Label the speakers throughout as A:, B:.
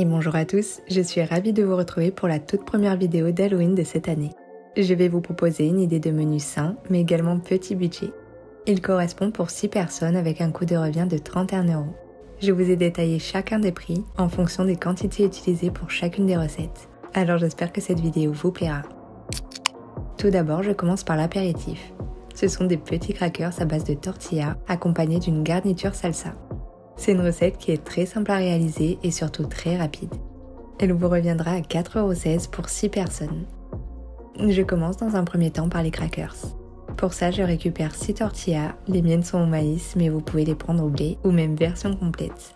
A: Et bonjour à tous, je suis ravie de vous retrouver pour la toute première vidéo d'Halloween de cette année. Je vais vous proposer une idée de menu sain, mais également petit budget. Il correspond pour 6 personnes avec un coût de revient de 31 €. Je vous ai détaillé chacun des prix en fonction des quantités utilisées pour chacune des recettes. Alors j'espère que cette vidéo vous plaira. Tout d'abord, je commence par l'apéritif. Ce sont des petits crackers à base de tortilla accompagnés d'une garniture salsa. C'est une recette qui est très simple à réaliser et surtout très rapide. Elle vous reviendra à 4,16 € pour 6 personnes. Je commence dans un premier temps par les crackers. Pour ça, je récupère 6 tortillas, les miennes sont au maïs mais vous pouvez les prendre au blé ou même version complète.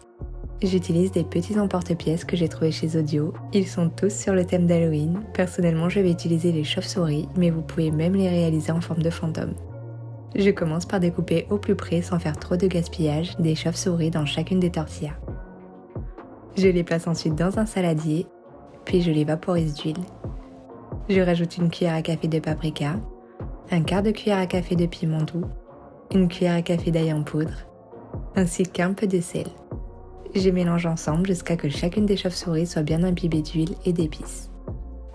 A: J'utilise des petits emporte-pièces que j'ai trouvés chez Audio, ils sont tous sur le thème d'Halloween. Personnellement, je vais utiliser les chauves-souris mais vous pouvez même les réaliser en forme de fantôme. Je commence par découper au plus près sans faire trop de gaspillage des chauves-souris dans chacune des tortillas. Je les place ensuite dans un saladier, puis je les vaporise d'huile. Je rajoute une cuillère à café de paprika, un quart de cuillère à café de piment doux, une cuillère à café d'ail en poudre, ainsi qu'un peu de sel. Je mélange ensemble jusqu'à que chacune des chauves-souris soit bien imbibée d'huile et d'épices.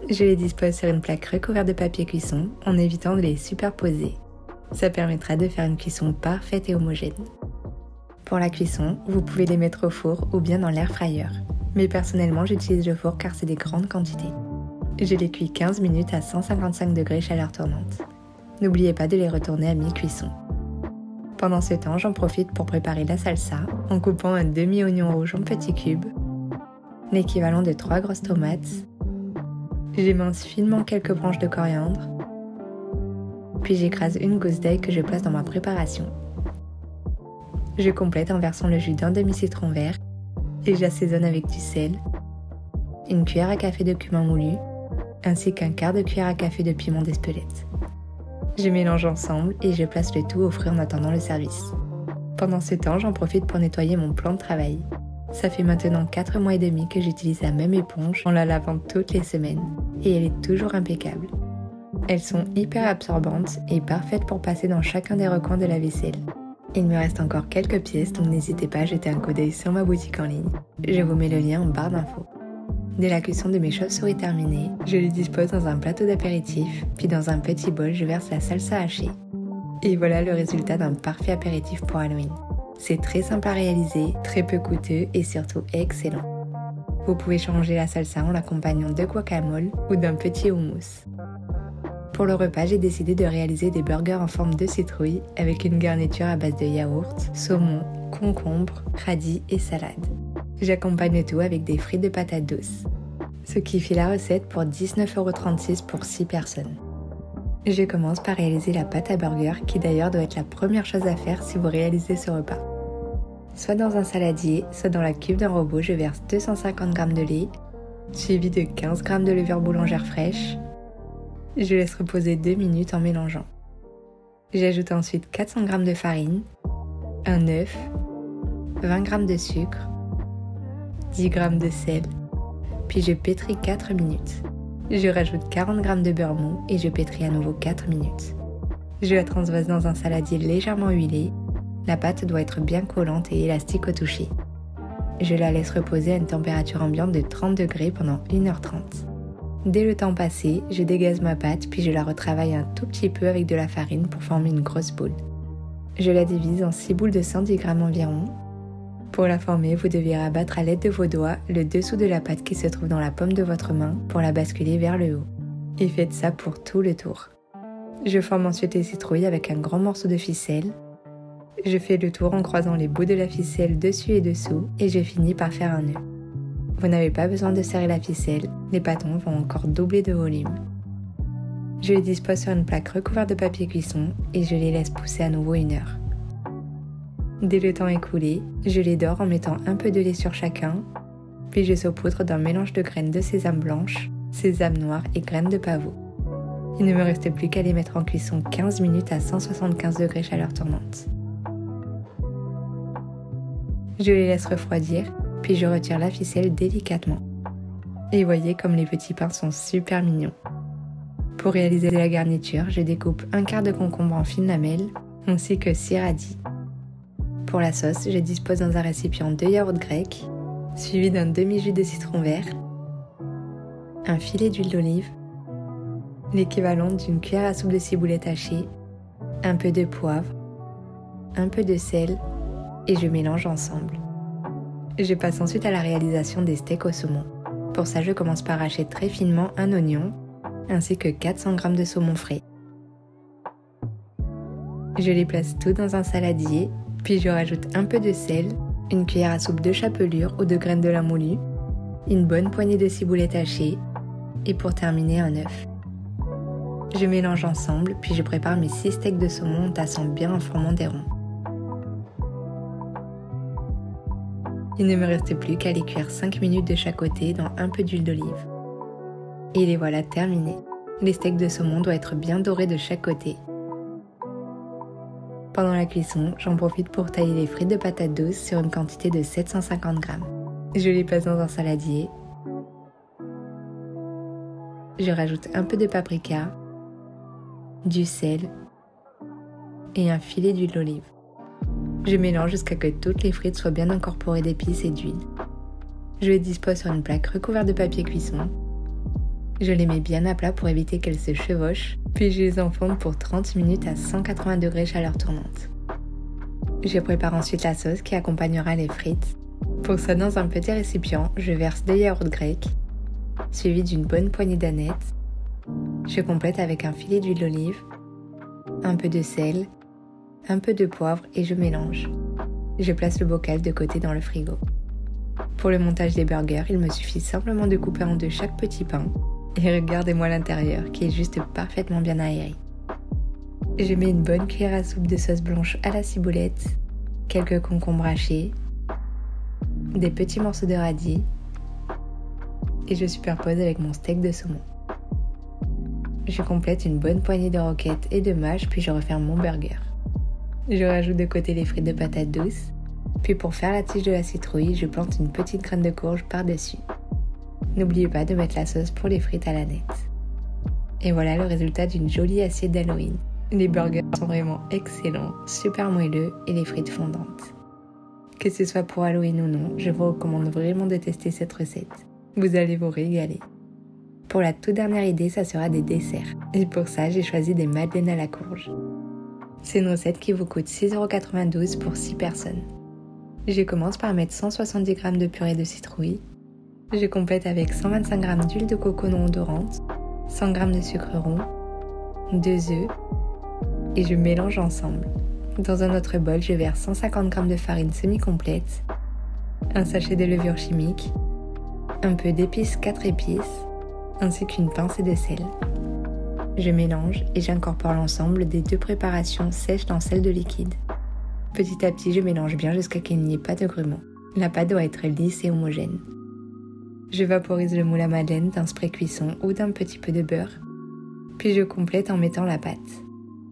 A: Je les dispose sur une plaque recouverte de papier cuisson en évitant de les superposer. Ça permettra de faire une cuisson parfaite et homogène. Pour la cuisson, vous pouvez les mettre au four ou bien dans l'air fryer. Mais personnellement, j'utilise le four car c'est des grandes quantités. Je les cuis 15 minutes à 155 degrés chaleur tournante. N'oubliez pas de les retourner à mi-cuisson. Pendant ce temps, j'en profite pour préparer la salsa en coupant un demi-oignon rouge en petits cubes, l'équivalent de 3 grosses tomates. J'émince finement quelques branches de coriandre, puis j'écrase une gousse d'ail que je place dans ma préparation. Je complète en versant le jus d'un demi-citron vert et j'assaisonne avec du sel, une cuillère à café de cumin moulu, ainsi qu'un quart de cuillère à café de piment d'Espelette. Je mélange ensemble et je place le tout au frais en attendant le service. Pendant ce temps, j'en profite pour nettoyer mon plan de travail. Ça fait maintenant 4 mois et demi que j'utilise la même éponge en la lavant toutes les semaines et elle est toujours impeccable. Elles sont hyper absorbantes et parfaites pour passer dans chacun des recoins de la vaisselle. Il me reste encore quelques pièces donc n'hésitez pas à jeter un coup d'œil sur ma boutique en ligne. Je vous mets le lien en barre d'infos. Dès la cuisson de mes chauves-souris terminée, je les dispose dans un plateau d'apéritif, puis dans un petit bol je verse la salsa hachée. Et voilà le résultat d'un parfait apéritif pour Halloween. C'est très simple à réaliser, très peu coûteux et surtout excellent. Vous pouvez changer la salsa en l'accompagnant de guacamole ou d'un petit houmous. Pour le repas, j'ai décidé de réaliser des burgers en forme de citrouille avec une garniture à base de yaourt, saumon, concombre, radis et salade. J'accompagne le tout avec des frites de patates douces. Ce qui fait la recette pour 19,36 € pour 6 personnes. Je commence par réaliser la pâte à burger qui d'ailleurs doit être la première chose à faire si vous réalisez ce repas. Soit dans un saladier, soit dans la cuve d'un robot, je verse 250 g de lait, suivi de 15 g de levure boulangère fraîche. Je laisse reposer 2 minutes en mélangeant. J'ajoute ensuite 400 g de farine, un œuf, 20 g de sucre, 10 g de sel, puis je pétris 4 minutes. Je rajoute 40 g de beurre mou et je pétris à nouveau 4 minutes. Je la transvase dans un saladier légèrement huilé. La pâte doit être bien collante et élastique au toucher. Je la laisse reposer à une température ambiante de 30 degrés pendant 1h30. Dès le temps passé, je dégaze ma pâte puis je la retravaille un tout petit peu avec de la farine pour former une grosse boule. Je la divise en 6 boules de 110 g environ. Pour la former, vous devez rabattre à l'aide de vos doigts le dessous de la pâte qui se trouve dans la paume de votre main pour la basculer vers le haut. Et faites ça pour tout le tour. Je forme ensuite les citrouilles avec un grand morceau de ficelle. Je fais le tour en croisant les bouts de la ficelle dessus et dessous et je finis par faire un nœud. Vous n'avez pas besoin de serrer la ficelle, les bâtons vont encore doubler de volume. Je les dispose sur une plaque recouverte de papier cuisson et je les laisse pousser à nouveau 1 heure. Dès le temps écoulé, je les dore en mettant un peu de lait sur chacun, puis je saupoudre d'un mélange de graines de sésame blanche, sésame noir et graines de pavot. Il ne me reste plus qu'à les mettre en cuisson 15 minutes à 175 degrés chaleur tournante. Je les laisse refroidir, puis je retire la ficelle délicatement. Et voyez comme les petits pains sont super mignons. Pour réaliser la garniture, je découpe un quart de concombre en fines lamelles, ainsi que 6 radis. Pour la sauce, je dispose dans un récipient de yaourt grec, suivi d'un demi-jus de citron vert, un filet d'huile d'olive, l'équivalent d'une cuillère à soupe de ciboulette hachée, un peu de poivre, un peu de sel et je mélange ensemble. Je passe ensuite à la réalisation des steaks au saumon. Pour ça, je commence par hacher très finement un oignon ainsi que 400 g de saumon frais. Je les place tout dans un saladier, puis je rajoute un peu de sel, une cuillère à soupe de chapelure ou de graines de lin moulu, une bonne poignée de ciboulette hachée et pour terminer un œuf. Je mélange ensemble, puis je prépare mes 6 steaks de saumon en tassant bien en formant des ronds. Il ne me reste plus qu'à les cuire 5 minutes de chaque côté dans un peu d'huile d'olive. Et les voilà terminés. Les steaks de saumon doivent être bien dorés de chaque côté. Pendant la cuisson, j'en profite pour tailler les frites de patates douces sur une quantité de 750 g. Je les passe dans un saladier. Je rajoute un peu de paprika, du sel et un filet d'huile d'olive. Je mélange jusqu'à ce que toutes les frites soient bien incorporées d'épices et d'huile. Je les dispose sur une plaque recouverte de papier cuisson. Je les mets bien à plat pour éviter qu'elles se chevauchent, puis je les enfourne pour 30 minutes à 180 degrés chaleur tournante. Je prépare ensuite la sauce qui accompagnera les frites. Pour ça, dans un petit récipient, je verse 2 yaourts grecs, suivi d'une bonne poignée d'anettes. Je complète avec un filet d'huile d'olive, un peu de sel, un peu de poivre et je mélange. Je place le bocal de côté dans le frigo. Pour le montage des burgers, il me suffit simplement de couper en deux chaque petit pain et regardez-moi l'intérieur qui est juste parfaitement bien aéré. Je mets une bonne cuillère à soupe de sauce blanche à la ciboulette, quelques concombres hachés, des petits morceaux de radis et je superpose avec mon steak de saumon. Je complète une bonne poignée de roquettes et de mâche puis je referme mon burger. Je rajoute de côté les frites de patates douces, puis pour faire la tige de la citrouille, je plante une petite graine de courge par-dessus. N'oubliez pas de mettre la sauce pour les frites à la nette. Et voilà le résultat d'une jolie assiette d'Halloween. Les burgers sont vraiment excellents, super moelleux et les frites fondantes. Que ce soit pour Halloween ou non, je vous recommande vraiment de tester cette recette. Vous allez vous régaler. Pour la toute dernière idée, ça sera des desserts. Et pour ça, j'ai choisi des madeleines à la courge. C'est une recette qui vous coûte 6,92 € pour 6 personnes. Je commence par mettre 170 g de purée de citrouille. Je complète avec 125 g d'huile de coco non odorante, 100 g de sucre rond, 2 œufs et je mélange ensemble. Dans un autre bol, je verse 150 g de farine semi-complète, un sachet de levure chimique, un peu d'épices 4 épices, ainsi qu'une pincée de sel. Je mélange et j'incorpore l'ensemble des deux préparations sèches dans celle de liquide. Petit à petit, je mélange bien jusqu'à qu'il n'y ait pas de grumeaux. La pâte doit être lisse et homogène. Je vaporise le moule à madeleine d'un spray cuisson ou d'un petit peu de beurre. Puis je complète en mettant la pâte.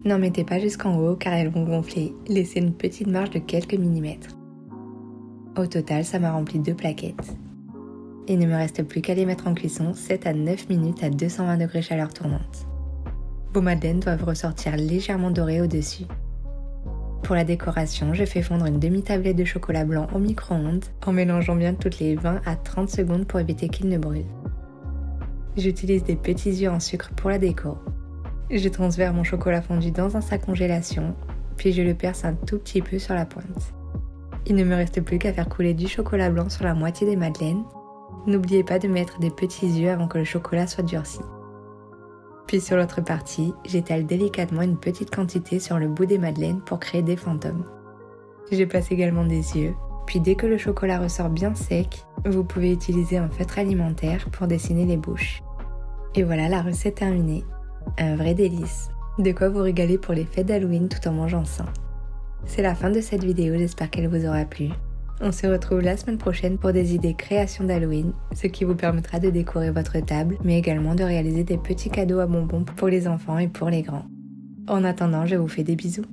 A: N'en mettez pas jusqu'en haut car elles vont gonfler. Laissez une petite marge de quelques millimètres. Au total, ça m'a rempli 2 plaquettes. Il ne me reste plus qu'à les mettre en cuisson 7 à 9 minutes à 220 degrés chaleur tournante. Vos madeleines doivent ressortir légèrement dorées au-dessus. Pour la décoration, je fais fondre une demi-tablette de chocolat blanc au micro-ondes en mélangeant bien toutes les 20 à 30 secondes pour éviter qu'il ne brûle. J'utilise des petits œufs en sucre pour la déco. Je transfère mon chocolat fondu dans un sac congélation, puis je le perce un tout petit peu sur la pointe. Il ne me reste plus qu'à faire couler du chocolat blanc sur la moitié des madeleines. N'oubliez pas de mettre des petits œufs avant que le chocolat soit durci. Puis sur l'autre partie, j'étale délicatement une petite quantité sur le bout des madeleines pour créer des fantômes. Je place également des œufs, puis dès que le chocolat ressort bien sec, vous pouvez utiliser un feutre alimentaire pour dessiner les bouches. Et voilà la recette terminée. Un vrai délice. De quoi vous régaler pour les fêtes d'Halloween tout en mangeant sain. C'est la fin de cette vidéo, j'espère qu'elle vous aura plu. On se retrouve la semaine prochaine pour des idées création d'Halloween, ce qui vous permettra de décorer votre table, mais également de réaliser des petits cadeaux à bonbons pour les enfants et pour les grands. En attendant, je vous fais des bisous.